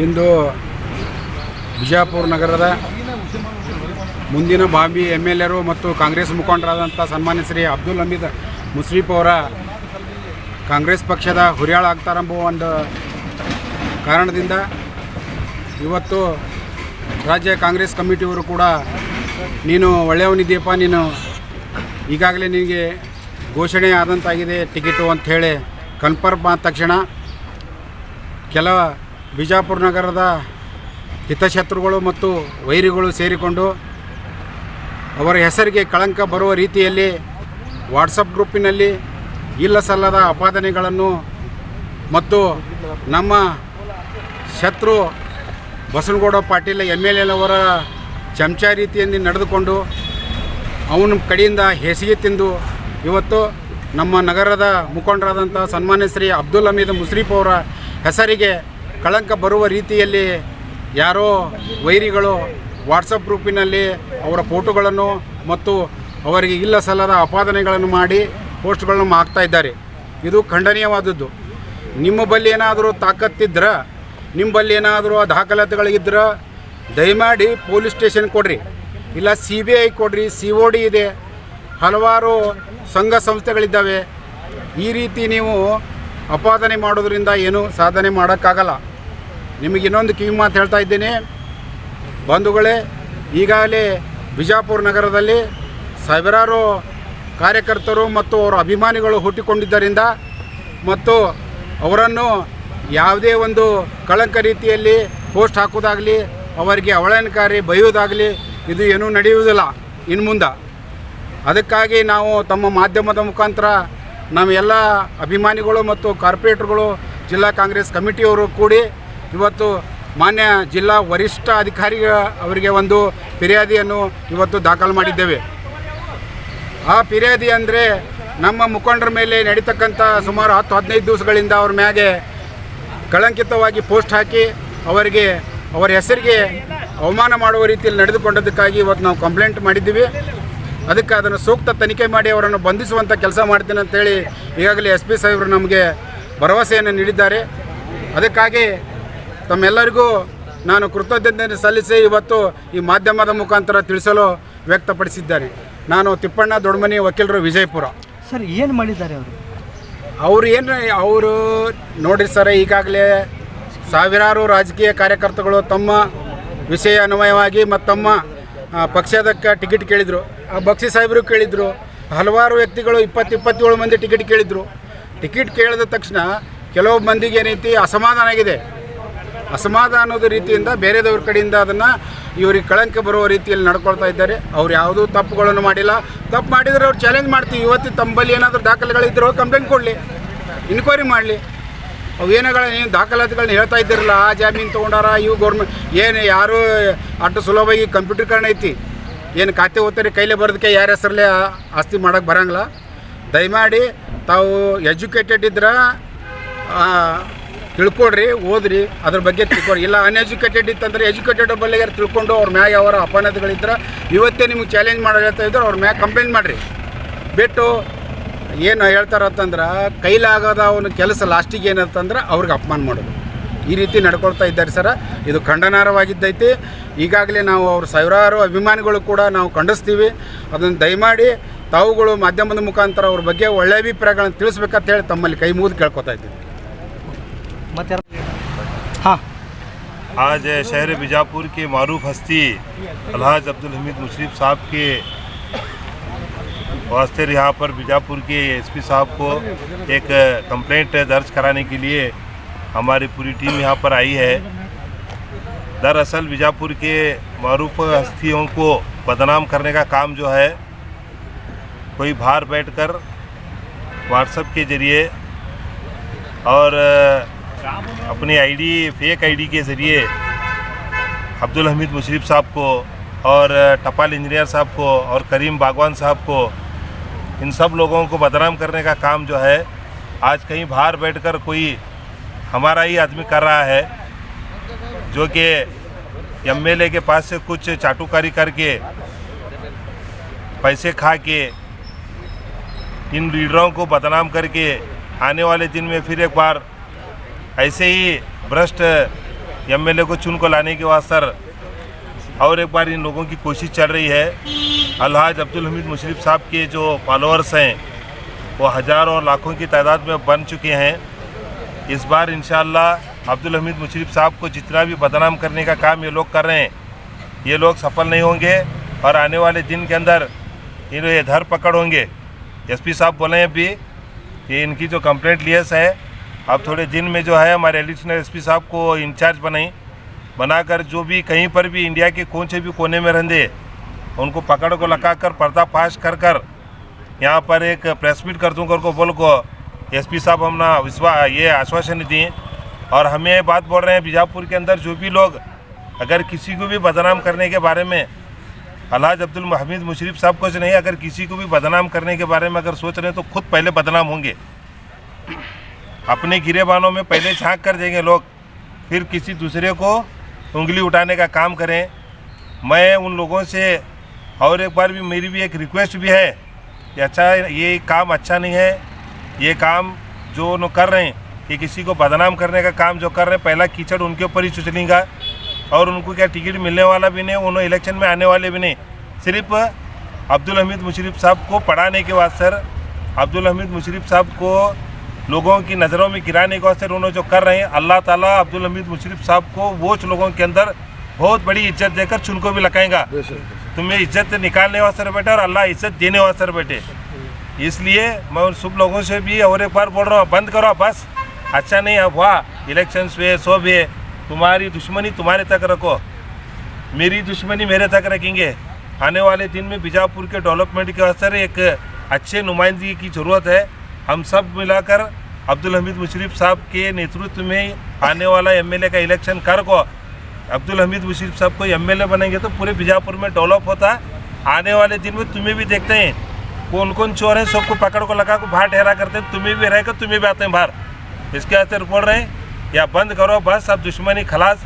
ಇಂದು ಬಿಜಾಪುರ ನಗರದ ಮುಂದಿನ ಬಾಂಬಿ MLAರು ಮತ್ತು ಕಾಂಗ್ರೆಸ್ ಮುಖಂಡರಾದಂಥ ಸನ್ಮಾನ್ಯ ಶ್ರೀ ಅಬ್ದುಲ್ ಹಮೀದ್ ಮುಶ್ರೀಫ್ ಅವರ ಕಾಂಗ್ರೆಸ್ ಪಕ್ಷದ ಹುರಿಯಾಳ ಆಗ್ತಾರೆಂಬ ಒಂದು ಕಾರಣದಿಂದ ಇವತ್ತು ರಾಜ್ಯ ಕಾಂಗ್ರೆಸ್ ಕಮಿಟಿಯವರು ಕೂಡ ನೀನು ಒಳ್ಳೆಯವನಿದ್ದೀಯಪ್ಪ, ನೀನು ಈಗಾಗಲೇ ನಿನಗೆ ಘೋಷಣೆ ಆದಂತಾಗಿದೆ ಟಿಕೆಟು ಅಂಥೇಳಿ ಕನ್ಫರ್ಮ್ ಆದ ತಕ್ಷಣ ಕೆಲ ಬಿಜಾಪುರ ನಗರದ ಹಿತಶತ್ರುಗಳು ಮತ್ತು ವೈರಿಗಳು ಸೇರಿಕೊಂಡು ಅವರ ಹೆಸರಿಗೆ ಕಳಂಕ ಬರುವ ರೀತಿಯಲ್ಲಿ ವಾಟ್ಸಪ್ ಗ್ರೂಪಿನಲ್ಲಿ ಇಲ್ಲ ಸಲ್ಲದ ಆಪಾದನೆಗಳನ್ನು ಮತ್ತು ನಮ್ಮ ಶತ್ರು ಬಸನಗೌಡ ಪಾಟೀಲ್ MLAನವರ ಚಮಚ ರೀತಿಯಲ್ಲಿ ನಡೆದುಕೊಂಡು ಅವನ ಕಡೆಯಿಂದ ಹೇಸಿಗೆ ತಿಂದು ಇವತ್ತು ನಮ್ಮ ನಗರದ ಮುಖಂಡರಾದಂಥ ಸನ್ಮಾನ್ಯ ಶ್ರೀ ಅಬ್ದುಲ್ ಹಮೀದ್ ಮುಶ್ರೀಫ್ ಅವರ ಹೆಸರಿಗೆ ಕಳಂಕ ಬರುವ ರೀತಿಯಲ್ಲಿ ಯಾರೋ ವೈರಿಗಳು ವಾಟ್ಸಪ್ ಗ್ರೂಪಿನಲ್ಲಿ ಅವರ ಫೋಟೋಗಳನ್ನು ಮತ್ತು ಅವರಿಗೆ ಇಲ್ಲ ಸಲ್ಲದ ಆಪಾದನೆಗಳನ್ನು ಮಾಡಿ ಪೋಸ್ಟ್ಗಳನ್ನು ಹಾಕ್ತಾ ಇದ್ದಾರೆ. ಇದು ಖಂಡನೀಯವಾದದ್ದು. ನಿಮ್ಮ ಬಳಿ ಏನಾದರೂ ತಾಕತ್ತಿದ್ರೆ, ನಿಮ್ಮ ಬಳಿ ಏನಾದರೂ ದಾಖಲಾತಿಗಳಿದ್ರೆ ದಯಮಾಡಿ ಪೊಲೀಸ್ ಸ್ಟೇಷನ್ ಕೊಡ್ರಿ, ಇಲ್ಲ CBI ಕೊಡ್ರಿ, COD ಇದೆ, ಹಲವಾರು ಸಂಘ ಸಂಸ್ಥೆಗಳಿದ್ದಾವೆ. ಈ ರೀತಿ ನೀವು ಆಪಾದನೆ ಮಾಡೋದ್ರಿಂದ ಏನೂ ಸಾಧನೆ ಮಾಡೋಕ್ಕಾಗಲ್ಲ. ನಿಮಗೆ ಇನ್ನೊಂದು ಕಿವಿ ಮಾತು ಹೇಳ್ತಾ ಇದ್ದೇನೆ ಬಂಧುಗಳೇ, ಈಗಾಗಲೇ ಬಿಜಾಪುರ ನಗರದಲ್ಲಿ ಸಾವಿರಾರು ಕಾರ್ಯಕರ್ತರು ಮತ್ತು ಅವರ ಅಭಿಮಾನಿಗಳು ಹುಟ್ಟಿಕೊಂಡಿದ್ದರಿಂದ ಮತ್ತು ಅವರನ್ನು ಯಾವುದೇ ಒಂದು ಕಳಂಕ ರೀತಿಯಲ್ಲಿ ಪೋಸ್ಟ್ ಹಾಕೋದಾಗಲಿ, ಅವರಿಗೆ ಅವಹೇಳನಕಾರಿ ಬೈಯೋದಾಗಲಿ ಇದು ಏನೂ ನಡೆಯುವುದಿಲ್ಲ ಇನ್ನು ಮುಂದೆ. ಅದಕ್ಕಾಗಿ ನಾವು ತಮ್ಮ ಮಾಧ್ಯಮದ ಮುಖಾಂತರ ನಮ್ಮ ಎಲ್ಲ ಅಭಿಮಾನಿಗಳು ಮತ್ತು ಕಾರ್ಪೊರೇಟರ್ಗಳು, ಜಿಲ್ಲಾ ಕಾಂಗ್ರೆಸ್ ಕಮಿಟಿಯವರು ಕೂಡಿ ಇವತ್ತು ಮಾನ್ಯ ಜಿಲ್ಲಾ ವರಿಷ್ಠ ಅಧಿಕಾರಿ ಅವರಿಗೆ ಒಂದು ಫಿರ್ಯಾದಿಯನ್ನು ಇವತ್ತು ದಾಖಲು ಮಾಡಿದ್ದೇವೆ. ಆ ಫಿರ್ಯಾದಿ ಅಂದರೆ ನಮ್ಮ ಮುಖಂಡರ ಮೇಲೆ ನಡೀತಕ್ಕಂಥ ಸುಮಾರು 10-15 ದಿವಸಗಳಿಂದ ಅವ್ರ ಮ್ಯಾಗೆ ಕಳಂಕಿತವಾಗಿ ಪೋಸ್ಟ್ ಹಾಕಿ ಅವರಿಗೆ ಅವರ ಹೆಸರಿಗೆ ಅವಮಾನ ಮಾಡುವ ರೀತಿಯಲ್ಲಿ ನಡೆದುಕೊಂಡದಕ್ಕಾಗಿ ಇವತ್ತು ನಾವು ಕಂಪ್ಲೇಂಟ್ ಮಾಡಿದ್ದೀವಿ. ಅದಕ್ಕೆ ಅದನ್ನು ಸೂಕ್ತ ತನಿಖೆ ಮಾಡಿ ಅವರನ್ನು ಬಂಧಿಸುವಂಥ ಕೆಲಸ ಮಾಡ್ತೀನಿ ಅಂತೇಳಿ ಈಗಾಗಲೇ SP ಸಾಹೇಬರು ನಮಗೆ ಭರವಸೆಯನ್ನು ನೀಡಿದ್ದಾರೆ. ಅದಕ್ಕಾಗಿ ತಮ್ಮೆಲ್ಲರಿಗೂ ನಾನು ಕೃತಜ್ಞತೆ ಸಲ್ಲಿಸಿ ಇವತ್ತು ಈ ಮಾಧ್ಯಮದ ಮುಖಾಂತರ ತಿಳಿಸಲು ವ್ಯಕ್ತಪಡಿಸಿದ್ದಾರೆ. ನಾನು ತಿಪ್ಪಣ್ಣ ದೊಡ್ಡಮನಿ, ವಕೀಲರು, ವಿಜಯಪುರ. ಸರ್, ಏನು ಮಾಡಿದ್ದಾರೆ ಅವರು ನೋಡಿರಿ ಸರ್, ಈಗಾಗಲೇ ಸಾವಿರಾರು ರಾಜಕೀಯ ಕಾರ್ಯಕರ್ತಗಳು ತಮ್ಮ ವಿಷಯ ಅನ್ವಯವಾಗಿ ಮತ್ತು ತಮ್ಮ ಪಕ್ಷದಕ್ಕೆ ಟಿಕೆಟ್ ಕೇಳಿದರು. ಆ ಬಕ್ಷಿ ಸಾಹೇಬರು ಕೇಳಿದರು. ಹಲವಾರು ವ್ಯಕ್ತಿಗಳು 20-27 ಮಂದಿ ಟಿಕೆಟ್ ಕೇಳಿದರು. ಟಿಕೆಟ್ ಕೇಳಿದ ತಕ್ಷಣ ಕೆಲವು ಮಂದಿಗೆ ಏನೈತಿ ಅಸಮಾಧಾನ ಆಗಿದೆ. ಅಸಮಾಧಾನದ ರೀತಿಯಿಂದ ಬೇರೆದವ್ರ ಕಡೆಯಿಂದ ಅದನ್ನು ಇವರಿಗೆ ಕಳಂಕ ಬರುವ ರೀತಿಯಲ್ಲಿ ನಡ್ಕೊಳ್ತಾ ಇದ್ದಾರೆ. ಅವ್ರು ಯಾವುದೂ ತಪ್ಪುಗಳನ್ನು ಮಾಡಿಲ್ಲ. ತಪ್ಪು ಮಾಡಿದರೆ ಅವ್ರು ಚಾಲೆಂಜ್ ಮಾಡ್ತೀವಿ. ಇವತ್ತು ತಮ್ಮಲ್ಲಿ ಏನಾದರೂ ದಾಖಲೆಗಳಿದ್ದರೂ ಕಂಪ್ಲೇಂಟ್ ಕೊಡಲಿ, ಇನ್ಕ್ವೈರಿ ಮಾಡಲಿ. ಅವು ಏನು ದಾಖಲಾತಿಗಳನ್ನ ಹೇಳ್ತಾ ಇದ್ದಿರಲ್ಲ, ಆ ಜಾಮೀನು ತೊಗೊಂಡಾರ, ಇವು ಗೌರ್ಮೆಂಟ್ ಏನು ಯಾರೂ ಅಷ್ಟು ಸುಲಭವಾಗಿ ಕಂಪ್ಯೂಟರ್ಕರಣ ಐತಿ, ಏನು ಖಾತೆ ಓದ್ತಾರೆ ಕೈಲೇ ಬರೋದಕ್ಕೆ ಯಾರ ಹೆಸರಲ್ಲೇ ಆಸ್ತಿ ಮಾಡೋಕ್ಕೆ ಬರೋಂಗಿಲ್ಲ. ದಯಮಾಡಿ ತಾವು ಎಜುಕೇಟೆಡ್ ಇದ್ರೆ ತಿಳ್ಕೊಡ್ರಿ, ಓದ್ರಿ, ಅದ್ರ ಬಗ್ಗೆ ತಿಳ್ಕೊಡ್ರಿ. ಇಲ್ಲ ಅನ್ಎಜುಕೇಟೆಡ್ ಇತ್ತಂದರೆ ಎಜುಕೇಟೆಡ್ ಬಲ್ಲಿಗೆ ತಿಳ್ಕೊಂಡು ಅವ್ರ ಮ್ಯಾಗೆ ಅವರ ಅಪರಾಧಗಳಿದ್ರೆ ಇವತ್ತೇ ನಿಮ್ಗೆ ಚಾಲೆಂಜ್ ಮಾಡಿ ಹೇಳ್ತಾ ಇದ್ರೆ ಅವ್ರ ಮ್ಯಾಗೆ ಕಂಪ್ಲೇಂಟ್ ಮಾಡಿರಿ. ಬಿಟ್ಟು ಏನು ಹೇಳ್ತಾರಂತಂದ್ರೆ ಕೈಲಾಗದ ಅವನ ಕೆಲಸ ಲಾಸ್ಟಿಗೆ ಏನಂತಂದ್ರೆ ಅವ್ರಿಗೆ ಅಪಮಾನ ಮಾಡೋದು, ಈ ರೀತಿ ನಡ್ಕೊಳ್ತಾ ಇದ್ದಾರೆ ಸರ. ಇದು ಖಂಡನಾರ್ಹವಾಗಿದ್ದೈತಿ. ಈಗಾಗಲೇ ನಾವು ಅವ್ರ ಸಾವಿರಾರು ಅಭಿಮಾನಿಗಳು ಕೂಡ ನಾವು ಖಂಡಿಸ್ತೀವಿ. ಅದನ್ನು ದಯಮಾಡಿ ತಾವುಗಳು ಮಾಧ್ಯಮದ ಮುಖಾಂತರ ಅವ್ರ ಬಗ್ಗೆ ಒಳ್ಳೆಯ ಅಭಿಪ್ರಾಯಗಳನ್ನು ತಿಳಿಸ್ಬೇಕಂತ ಹೇಳಿ ತಮ್ಮಲ್ಲಿ ಕೈ ಮುಗಿದು ಕೇಳ್ಕೊತಾ ಇದ್ದೀವಿ. हाँ, आज शहर बीजापुर के मारूफ हस्ती अलहाज अब्दुल हमीद मुशरीफ साहब के वास्ते यहाँ पर बीजापुर के SP साहब को एक कंप्लेंट दर्ज कराने के लिए हमारी पूरी टीम यहाँ पर आई है। दरअसल बीजापुर के मारूफ हस्तियों को बदनाम करने का काम जो है कोई बाहर बैठकर व्हाट्सएप के ज़रिए और अपनी फेक आईडी के ज़रिए अब्दुल हमीद मुशरीफ साहब को और टपाल इंजीनियर साहब को और करीम बागवान साहब को, इन सब लोगों को बदनाम करने का काम जो है आज कहीं बाहर बैठकर कोई हमारा ही आदमी कर रहा है, जो कि एमएलए के पास से कुछ चाटुकारी करके पैसे खा के इन लीडरों को बदनाम करके आने वाले दिन में फिर एक बार ऐसे ही भ्रष्ट एमएलए को चुन को लाने के वास्ते और एक बार इन लोगों की कोशिश चल रही है। अलहाज अब्दुल हमीद मुशर्रफ साहब के जो फॉलोअर्स हैं वो हज़ारों और लाखों की तादाद में बन चुके हैं। इस बार इंशाअल्लाह अब्दुल हमीद मुशर्रफ साहब को जितना भी बदनाम करने का काम ये लोग कर रहे हैं, ये लोग सफल नहीं होंगे और आने वाले दिन के अंदर ये धर पकड़ होंगे। एसपी साहब बोले हैं अभी कि इनकी जो कंप्लेंट लियस है, अब थोड़े दिन में जो है हमारे एडिशनल एसपी साहब को इंचार्ज बनाकर जो भी कहीं पर भी इंडिया के कौन से भी कोने में रहंदे उनको पकड़ को लगा कर पर्दाफाश कर यहाँ पर एक प्रेस मीट कर दूँगा को बोल को एसपी साहब हमने ये आश्वासन दिए। और हमें बात बोल रहे हैं बीजापुर के अंदर जो भी लोग अगर किसी को भी बदनाम करने के बारे में अलहाज अब्दुल हमीद मुशर्रफ साहब को नहीं, अगर किसी को भी बदनाम करने के बारे में अगर सोच रहे हैं तो खुद पहले बदनाम होंगे। अपने गिरेबानों में पहले झांक कर देंगे लोग, फिर किसी दूसरे को उंगली उठाने का काम करें। मैं उन लोगों से और एक बार भी मेरी भी एक रिक्वेस्ट भी है कि अच्छा ये काम अच्छा नहीं है, ये काम जो उन्होंने कर रहे हैं कि किसी को बदनाम करने का काम जो कर रहे हैं, पहला कीचड़ उनके ऊपर ही चुचलेगा और उनको क्या टिकट मिलने वाला भी नहीं, उन्होंने इलेक्शन में आने वाले भी नहीं। सिर्फ अब्दुल हमीद मुशर्रफ साहब को पढ़ाने के वास्ते, अब्दुल हमीद मुशर्रफ साहब को लोगों की नज़रों में गिराने के वास्ते उन्होंने जो कर रहे हैं, अल्लाह ताला अब्दुल हमीद मुशर्रफ साहब को वो लोगों के अंदर बहुत बड़ी इज्जत देकर चुनको भी लगाएगा। तुम्हें इज्जत निकालने वास्ते बैठे और अल्लाह इज्जत देने वास्ते बैठे। इसलिए मैं उन सब लोगों से भी और एक बार बोल रहा हूँ, बंद करो बस, अच्छा नहीं हुआ इलेक्शन पे सो भी तुम्हारी दुश्मनी तुम्हारे तक रखो, मेरी दुश्मनी मेरे तक रखेंगे। आने वाले दिन में बीजापुर के डेवलपमेंट के वास्ते एक अच्छे नुमाइंदगी की ज़रूरत है। हम सब मिलाकर अब्दुल हमीद मुशर्रफ साहब के नेतृत्व में आने वाला एमएलए का इलेक्शन कर को अब्दुल हमीद मुशर्रफ साहब को एमएलए बनेंगे तो पूरे बीजापुर में डेवलप होता। आने वाले दिन में तुम्हें भी देखते हैं कौन कौन चोर हैं, सबको पकड़ को लगा को बाहर ठहरा करते हैं, तुम्हें भी रहेगा, तुम्हें भी आते हैं बाहर। इसके वास्ते बोल रहे हैं या बंद करो बस, अब दुश्मनी खलास।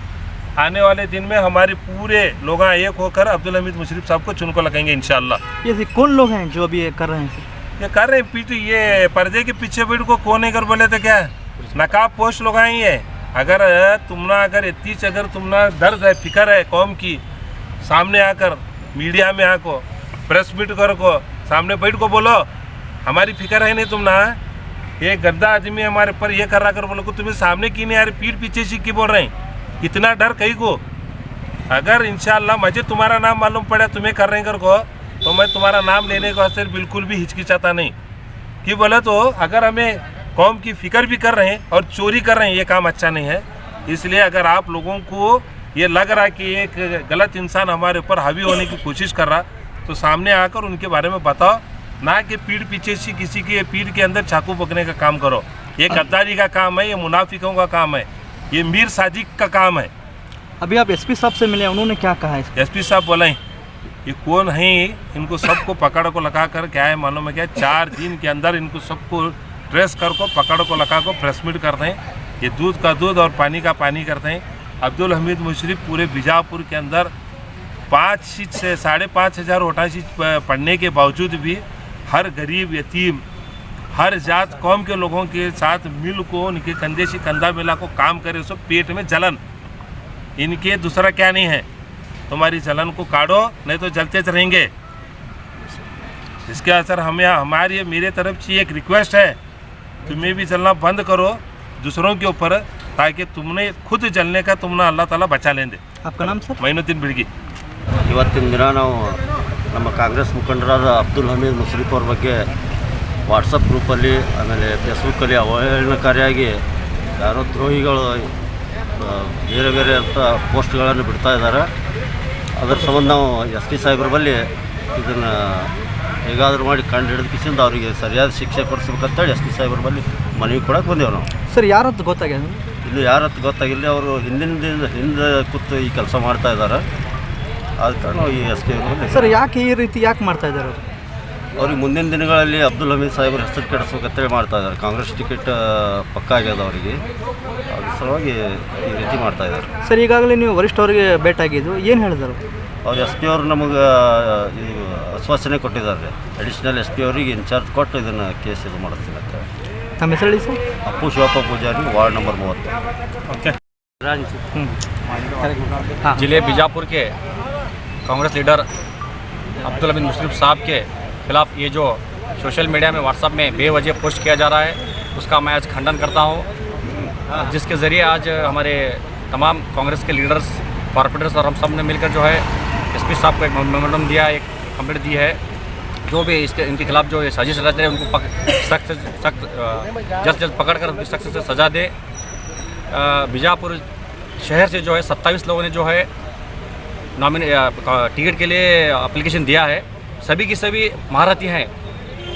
आने वाले दिन में हमारे पूरे लोग एक होकर अब्दुल हमीद मुशर्रफ साहब को चुन को लगाएंगे इंशाअल्लाह। ये कौन लोग हैं जो अभी ये कर रहे हैं? ये कर रहे हैं पीछे, ये पर्दे के पीछे बैठ को कौन है कर बोले तो क्या नकाब पोस्ट लोग आई है। अगर तुमना अगर इतनी अगर तुमना दर्द है, फिक्र है कौम की, सामने आकर मीडिया में आको प्रेस मीट कर को सामने बैठ को बोलो हमारी फिक्र है नहीं तुमना, ये गद्दा आदमी हमारे पर ये कर रहा कर बोलो को तुम्हें सामने की नहीं आ रही, पीठ पीछे सीख के बोल रहे हैं। इतना डर कहीं को अगर इंशाअल्लाह मुझे तुम्हारा नाम मालूम पड़ा तुम्हें कर रहे कर को तो मैं तुम्हारा नाम लेने के वास्ते बिल्कुल भी हिचकिचाता नहीं कि बोले तो अगर हमें कौम की फिक्र भी कर रहे हैं और चोरी कर रहे हैं, ये काम अच्छा नहीं है। इसलिए अगर आप लोगों को ये लग रहा है कि एक गलत इंसान हमारे ऊपर हावी होने की कोशिश कर रहा तो सामने आकर उनके बारे में बताओ, ना कि पीठ पीछे से किसी के पीठ के अंदर चाकू पकड़ने का काम करो। ये गद्दारी का काम है, ये मुनाफिकों का काम है, ये मीर साजिक का काम है। अभी आप एसपी साहब से मिले, उन्होंने क्या कहा है? एसपी साहब बोले ये कौन है, इनको सबको पकड़ को लगा कर क्या है मालूम है क्या, 4 दिन के अंदर इनको सबको ट्रेस कर को पकड़ को लगा को प्रेस मीट करते हैं। ये दूध का दूध और पानी का पानी करते हैं। अब्दुल हमीद मुशर्रफ पूरे बीजापुर के अंदर 5 से 5,500 वोटा सीट पढ़ने के बावजूद भी हर गरीब यतीम हर जात कौम के लोगों के साथ मिल को उनके कंधे से कंधा मिला को काम करे। सब पेट में जलन, इनके दूसरा क्या नहीं है, तुम्हारी जलन को काटो नहीं तो जलते रहेंगे। इसके असर हमें हमारी मेरे तरफ से एक रिक्वेस्ट है, तुम्हें भी जलना बंद करो दूसरों के ऊपर, ताकि तुमने खुद जलने का तुमने अल्लाह ताला बचा लेंगे। आपका नाम सर? मोइनुद्दीन बिड़गी। ಇವತ್ತಿನ ದಿನ ನಾವು ನಮ್ಮ ಕಾಂಗ್ರೆಸ್ ಮುಖಂಡರಾದ ಅಬ್ದುಲ್ ಹಮೀದ್ ಮುಶರ್ರಫ್ ಅವ್ರ ಬಗ್ಗೆ ವಾಟ್ಸಪ್ ಗ್ರೂಪಲ್ಲಿ ಆಮೇಲೆ ಫೇಸ್ಬುಕ್ಕಲ್ಲಿ ಅವಹೇಳನಕಾರಿಯಾಗಿ ಯಾರೋ ದ್ರೋಹಿಗಳು ಬೇರೆ ಬೇರೆ ಅಂತ ಪೋಸ್ಟ್ಗಳನ್ನು ಬಿಡ್ತಾ ಇದ್ದಾರೆ. ಅದರ ಸಂಬಂಧ ನಾವು ಎಸ್ ಪಿ ಸಾಹೇಬ್ರ ಬಳಿ ಇದನ್ನು ಹೇಗಾದರೂ ಮಾಡಿ ಕಂಡು ಹಿಡಿದು ಅವರಿಗೆ ಸರಿಯಾದ ಶಿಕ್ಷೆ ಕೊಡಿಸ್ಬೇಕಂತೇಳಿ ಎಸ್ ಪಿ ಸಾಹೇಬ್ರ ಬಳಿ ಮನವಿ ಕೊಡೋಕೆ ಬಂದೇವು ನಾವು. ಸರ್ ಯಾರದ್ದು ಗೊತ್ತಾಗ್ಯದ? ಇನ್ನು ಯಾರತ್ತು ಗೊತ್ತಾಗಿಲ್ಲ, ಅವರು ಹಿಂದೆ ಕೂತು ಈ ಕೆಲಸ ಮಾಡ್ತಾ ಇದ್ದಾರೆ. ಆದ ಕಾರಣ ನಾವು ಈ ಎಸ್ ಪಿ ಸರ್ ಯಾಕೆ ಈ ರೀತಿ ಯಾಕೆ ಮಾಡ್ತಾ ಇದ್ದಾರೆ ಅವರು? ಅವ್ರಿಗೆ ಮುಂದಿನ ದಿನಗಳಲ್ಲಿ ಅಬ್ದುಲ್ ಹಮೀದ್ ಸಾಹೇಬ್ರ ಹೆಸರು ಕೆಡಿಸ್ಬೇಕಂತೇಳಿ ಮಾಡ್ತಾ ಇದ್ದಾರೆ. ಕಾಂಗ್ರೆಸ್ ಟಿಕೆಟ್ ಪಕ್ಕ ಆಗ್ಯದ ಅವರಿಗೆ, ಅದ್ರ ಸಲುವಾಗಿ ಈ ರೀತಿ ಮಾಡ್ತಾ ಇದ್ದಾರೆ. ಸರ್ ಈಗಾಗಲೇ ನೀವು ವರಿಷ್ಠವರಿಗೆ ಭೇಟಿಯಾಗಿದ್ದು ಏನು ಹೇಳಿದರು? ಅವ್ರು SP ಅವರು ನಮಗೆ ಇದು ಆಶ್ವಾಸನೆ ಕೊಟ್ಟಿದ್ದಾರೆ. ಅಡಿಷ್ನಲ್ SP ಅವರಿಗೆ ಇನ್ಚಾರ್ಜ್ ಕೊಟ್ಟು ಇದನ್ನು ಕೇಸ್ ಇದು ಮಾಡಿಸ್ತೀನಿ ಅಂತ. ತಮ್ಮ ಹೆಸರು ಹೇಳಿ sir. Appu Shivappa Poojari, ward number 30. Okay. ज़िले बीजापुर के कांग्रेस लीडर अब्दुल हमीद मुशर्रफ साहब के खिलाफ ये जो सोशल मीडिया में व्हाट्सएप में बेवजह पोस्ट किया जा रहा है, उसका मैं आज खंडन करता हूँ, जिसके ज़रिए आज हमारे तमाम कांग्रेस के लीडर्स, कॉरपोरेटर्स और हम सब ने मिलकर जो है SP साहब को एक मेमोरेंडम दिया, एक कंप्लेंट दी है। जो भी इनके खिलाफ जो ये साजिश रच रहे हैं उनको सख्त से सख्त जल्द पकड़ कर उनकी सख्त से सज़ा दे। बीजापुर शहर से जो है 27 लोगों ने जो है टिकट के लिए एप्लीकेशन दिया है। सभी की सभी महारथी हैं।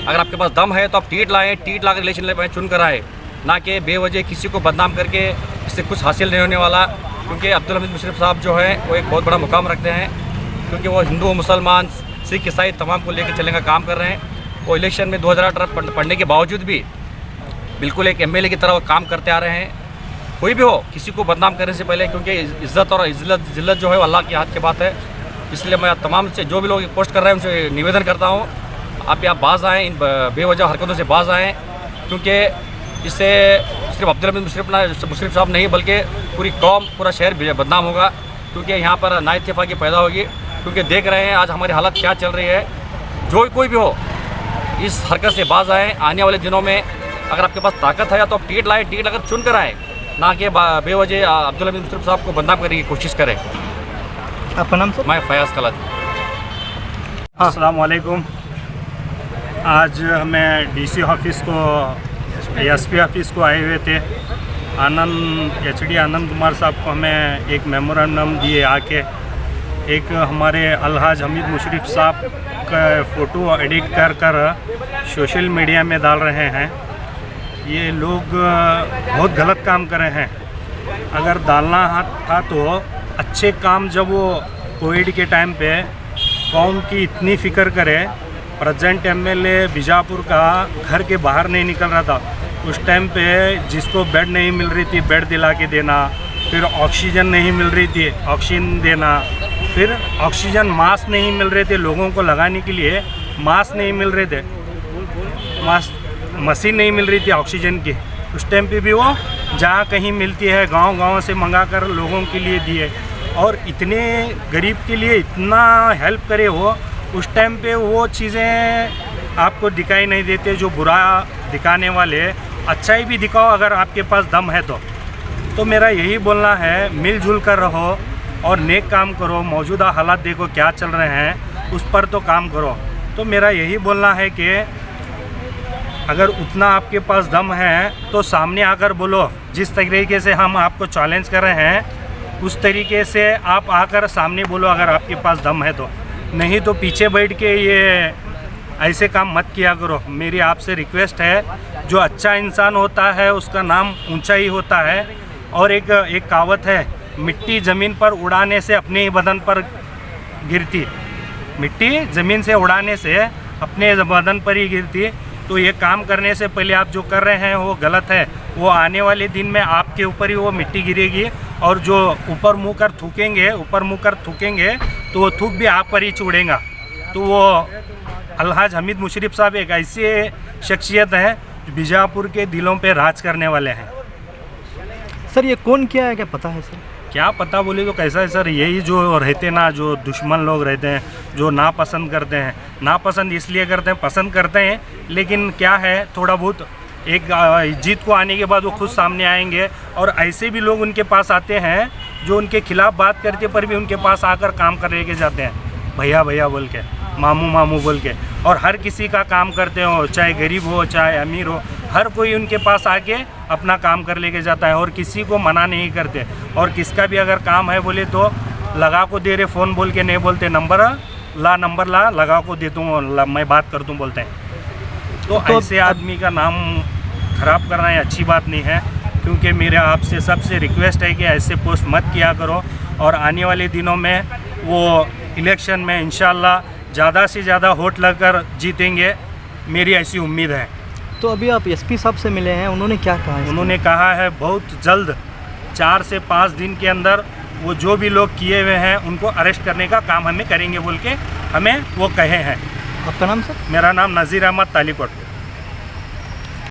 अगर आपके पास दम है तो आप टिकट लाएँ, टिकट लाकर इलेक्शन चुन कर आए, ना कि बेवजह किसी को बदनाम करके इससे कुछ हासिल नहीं होने वाला। क्योंकि अब्दुल हमीद मुशर्रफ साहब जो है वो एक बहुत बड़ा मुकाम रखते हैं, क्योंकि वो हिंदू, मुसलमान, सिख, ईसाई तमाम को लेकर चलने का काम कर रहे हैं। वो इलेक्शन में 2018 पढ़ने के बावजूद भी बिल्कुल एक MLA की तरह वो काम करते आ रहे हैं। कोई भी हो, किसी को बदनाम करने से पहले, क्योंकि इज़्ज़त और जिल्लत जो है वो अल्लाह के हाथ की बात है। इसलिए मैं तमाम से जो भी लोग पोस्ट कर रहे हैं उनसे निवेदन करता हूँ, आप यहाँ बाज आएँ, इन बेवजह हरकतों से बाज आएँ, क्योंकि इससे सिर्फ अब्दुल हमीद मुशर्रफ साहब नहीं बल्कि पूरी कौम, पूरा शहर बदनाम होगा। क्योंकि यहाँ पर नाइत्तेफाकी पैदा होगी, क्योंकि देख रहे हैं आज हमारी हालत क्या चल रही है। जो कोई भी हो, इस हरकत से बाज आएँ। आने वाले दिनों में अगर आपके पास ताकत है तो आप टिकट लाएँ, टिकट अगर चुन कर आएँ, ना कि बेवजह अब्दुल हमीद मुशर्रफ साहब को बदनाम करने की कोशिश करें। आपका नाम सर? मैं फयाज कलत। अस्सलाम वालेकुम। आज हमें DC ऑफिस को, SP ऑफिस को आए हुए थे। HD आनंद कुमार साहब को हमें एक मेमोरेंडम दिए आके, एक हमारे अलहाज हमीद मुशर्रफ साहब का फ़ोटो एडिट कर सोशल मीडिया में डाल रहे हैं। ये लोग बहुत गलत काम कर रहे हैं। अगर डालना था तो अच्छे काम, जब वो कोविड के टाइम पे कौम की इतनी फ़िक्र करे, प्रेजेंट MLA बीजापुर का घर के बाहर नहीं निकल रहा था, उस टाइम पे जिसको बेड नहीं मिल रही थी बेड दिला के देना, फिर ऑक्सीजन नहीं मिल रही थी ऑक्सीजन देना, फिर ऑक्सीजन मास्क नहीं मिल रहे थे लोगों को लगाने के लिए, मास्क नहीं मिल रहे थे, मशीन नहीं मिल रही थी ऑक्सीजन की, उस टाइम पे भी वो जहाँ कहीं मिलती है गांव से मंगा कर लोगों के लिए दिए। और इतने गरीब के लिए इतना हेल्प करे वो, उस टाइम पे वो चीज़ें आपको दिखाई नहीं देते जो बुरा दिखाने वाले। अच्छाई भी दिखाओ अगर आपके पास दम है तो मेरा यही बोलना है, मिलजुल कर रहो और नेक काम करो। मौजूदा हालात देखो क्या चल रहे हैं, उस पर तो काम करो। तो मेरा यही बोलना है कि अगर उतना आपके पास दम है तो सामने आकर बोलो। जिस तरीके से हम आपको चैलेंज कर रहे हैं उस तरीके से आप आकर सामने बोलो अगर आपके पास दम है तो। नहीं तो पीछे बैठ के ये ऐसे काम मत किया करो। मेरी आपसे रिक्वेस्ट है, जो अच्छा इंसान होता है उसका नाम ऊंचा ही होता है। और एक कहावत है, मिट्टी ज़मीन पर उड़ाने से अपने ही बदन पर गिरती, मिट्टी ज़मीन से उड़ाने से अपने बदन पर ही गिरती। तो ये काम करने से पहले आप जो कर रहे हैं वो गलत है। वो आने वाले दिन में आपके ऊपर ही वो मिट्टी गिरेगी, और जो ऊपर मुँह कर थूकेंगे तो वो थूक भी आप पर ही छुड़ेगा। तो वो अलहाज हमीद मुशर्रफ साहब एक ऐसी शख्सियत है जो बीजापुर के दिलों पे राज करने वाले हैं। सर ये कौन किया है, क्या पता है सर? क्या पता बोले तो कैसा है सर, यही जो रहते ना, जो दुश्मन लोग रहते हैं, जो नापसंद करते हैं। नापसंद इसलिए करते हैं, पसंद करते हैं, लेकिन क्या है थोड़ा बहुत एक जीत को आने के बाद वो खुद सामने आएंगे। और ऐसे भी लोग उनके पास आते हैं जो उनके खिलाफ बात करते पर भी उनके पास आकर काम कर लेके जाते हैं, भैया भैया बोल के, मामू मामू बोल के। और हर किसी का काम करते हो, चाहे गरीब हो चाहे अमीर हो, हर कोई उनके पास आके अपना काम कर लेके जाता है और किसी को मना नहीं करते। और किसका भी अगर काम है बोले तो लगा को दे रहे, फ़ोन बोल के नहीं बोलते, नंबर ला लगा को दे दूँ, मैं बात कर दूँ बोलते हैं। तो ऐसे आदमी का नाम ख़राब करना ये अच्छी बात नहीं है। क्योंकि मेरे आपसे सबसे रिक्वेस्ट है कि ऐसे पोस्ट मत किया करो। और आने वाले दिनों में वो इलेक्शन में इंशाल्लाह ज़्यादा से ज़्यादा वोट लगकर जीतेंगे, मेरी ऐसी उम्मीद है। तो अभी आप एसपी साहब से मिले हैं, उन्होंने क्या कहा है? उन्होंने कहा है बहुत जल्द 4 से 5 दिन के अंदर वो जो भी लोग किए हुए हैं उनको अरेस्ट करने का काम हमें करेंगे बोल के हमें वो कहे हैं। आपका नाम सर? मेरा नाम नज़ीर अहमद तालीकोट।